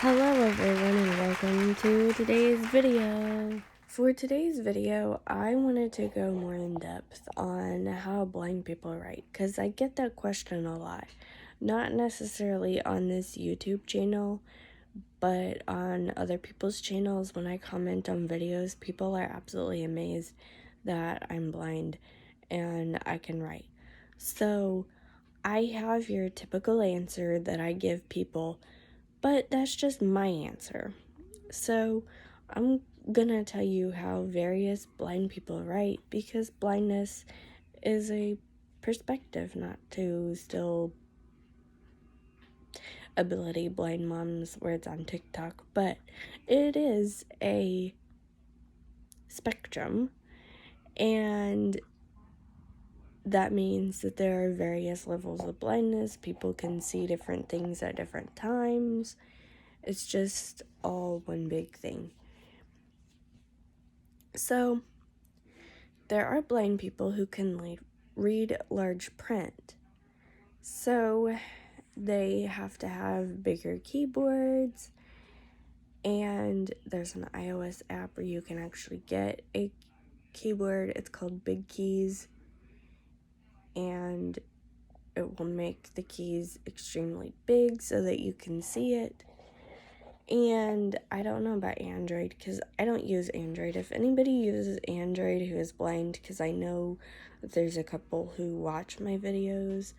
Hello everyone and welcome to today's video. For today's video, I wanted to go more in depth on how blind people write, because I get that question a lot. Not necessarily on this YouTube channel, but on other people's channels. When I comment on videos, people are absolutely amazed that I'm blind and I can write. So I have your typical answer that I give people, but that's just my answer. So I'm gonna tell you how various blind people write, because blindness is a perspective, not to steal ability blind moms words on TikTok, but it is a spectrum, and that means that there are various levels of blindness. People can see different things at different times. It's just all one big thing. So there are blind people who can read large print. So they have to have bigger keyboards, and there's an iOS app where you can actually get a keyboard. It's called Big Keys, and it will make the keys extremely big so that you can see it. And I don't know about Android, because I don't use Android. If anybody uses Android who is blind, because I know that there's a couple who watch my videos,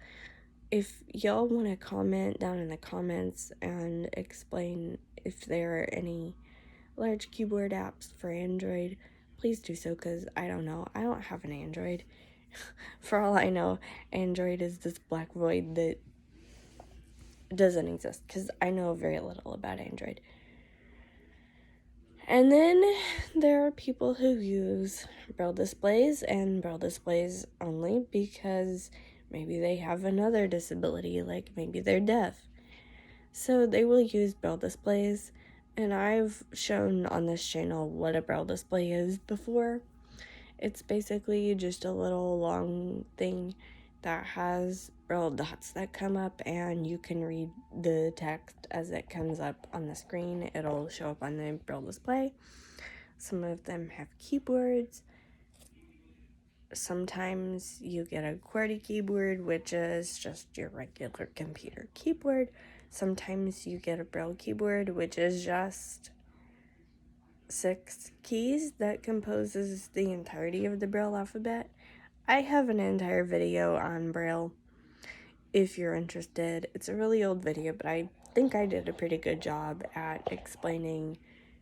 if y'all want to comment down in the comments and explain if there are any large keyboard apps for Android, please do so, because I don't know. I don't have an Android. For all I know, Android is this black void that doesn't exist, because I know very little about Android. And then there are people who use braille displays and braille displays only because maybe they have another disability, like maybe they're deaf. So they will use braille displays, and I've shown on this channel what a braille display is before. It's basically just a little long thing that has braille dots that come up, and you can read the text as it comes up on the screen. It'll show up on the braille display. Some of them have keyboards. Sometimes you get a QWERTY keyboard, which is just your regular computer keyboard. Sometimes you get a braille keyboard, which is just 6 keys that composes the entirety of the braille alphabet. I have an entire video on braille if you're interested. It's a really old video, but I think I did a pretty good job at explaining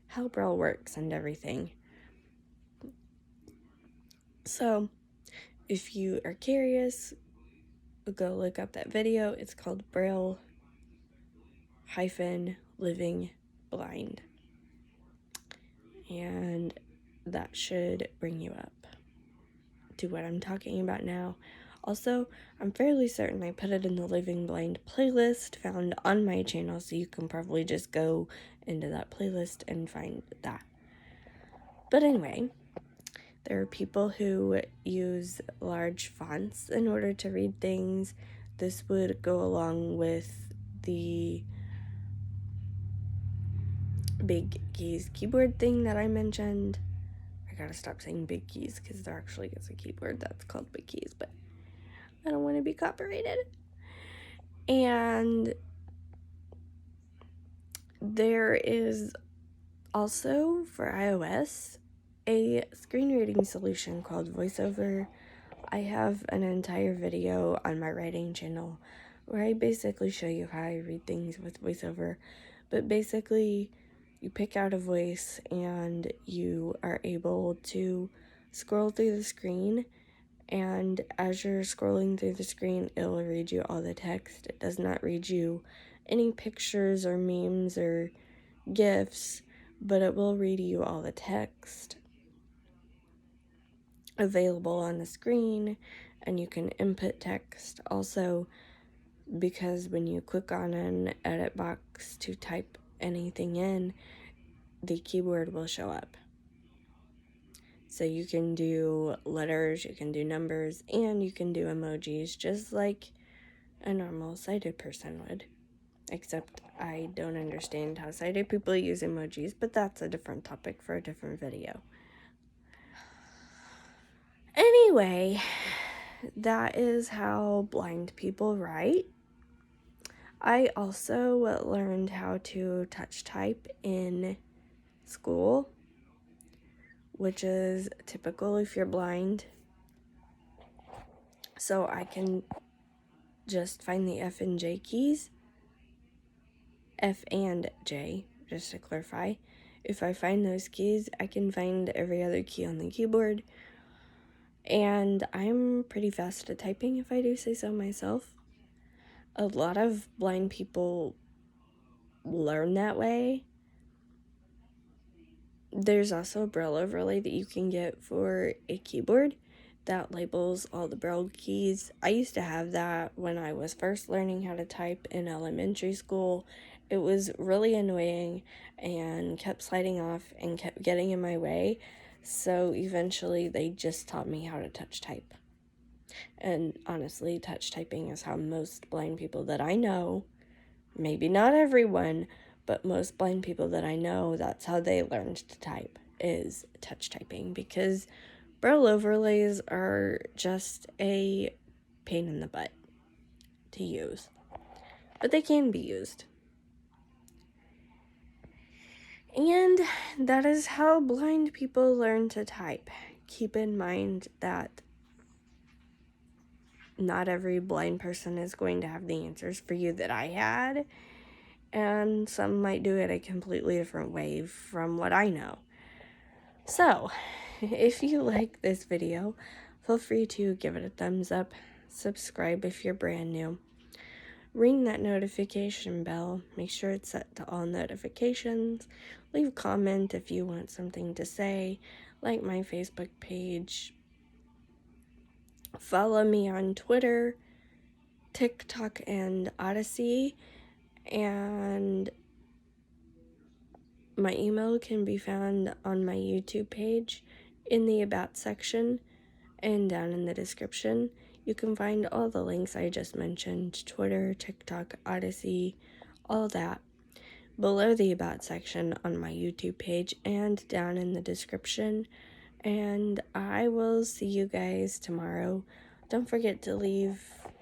how braille works and everything. So if you are curious, go look up that video. It's called Braille-Living Blind, and that should bring you up to what I'm talking about now. Also, I'm fairly certain I put it in the Living Blind playlist found on my channel, so you can probably just go into that playlist and find that. But anyway, there are people who use large fonts in order to read things. This would go along with the Big Keys keyboard thing that I mentioned. I gotta stop saying Big Keys, because there actually is a keyboard that's called Big Keys, but I don't want to be copyrighted. And there is also, for iOS, a screen reading solution called VoiceOver. I have an entire video on my writing channel where I basically show you how I read things with VoiceOver. But basically, you pick out a voice and you are able to scroll through the screen, and as you're scrolling through the screen, it'll read you all the text. It does not read you any pictures or memes or GIFs, but it will read you all the text available on the screen, and you can input text also, because when you click on an edit box to type anything in, the keyboard will show up. So you can do letters, you can do numbers, and you can do emojis, just like a normal sighted person would. except I don't understand how sighted people use emojis, but that's a different topic for a different video. Anyway, that is how blind people write. I also learned how to touch type in school, which is typical if you're blind. So I can just find the F and J keys. F and J, just to clarify. If I find those keys, I can find every other key on the keyboard. And I'm pretty fast at typing, if I do say so myself. A lot of blind people learn that way. There's also a Braille overlay that you can get for a keyboard that labels all the Braille keys. I used to have that when I was first learning how to type in elementary school. It was really annoying and kept sliding off and kept getting in my way. So eventually they just taught me how to touch type. And honestly, touch typing is how most blind people that I know, maybe not everyone, but most blind people that I know, that's how they learned to type, is touch typing, because Braille overlays are just a pain in the butt to use, but they can be used. And that is how blind people learn to type. Keep in mind that not every blind person is going to have the answers for you that I had, and some might do it a completely different way from what I know. So, if you like this video, feel free to give it a thumbs up, subscribe if you're brand new, ring that notification bell, make sure it's set to all notifications, leave a comment if you want something to say, like my Facebook page, follow me on Twitter, TikTok, and Odyssey, and my email can be found on my YouTube page in the About section and down in the description. You can find all the links I just mentioned, Twitter, TikTok, Odyssey, all that, below the About section on my YouTube page and down in the description. And I will see you guys tomorrow. Don't forget to leave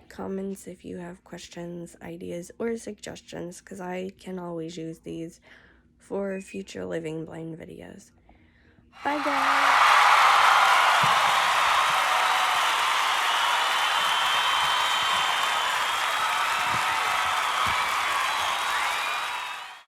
comments if you have questions, ideas, or suggestions, because I can always use these for future living blind videos. Bye guys!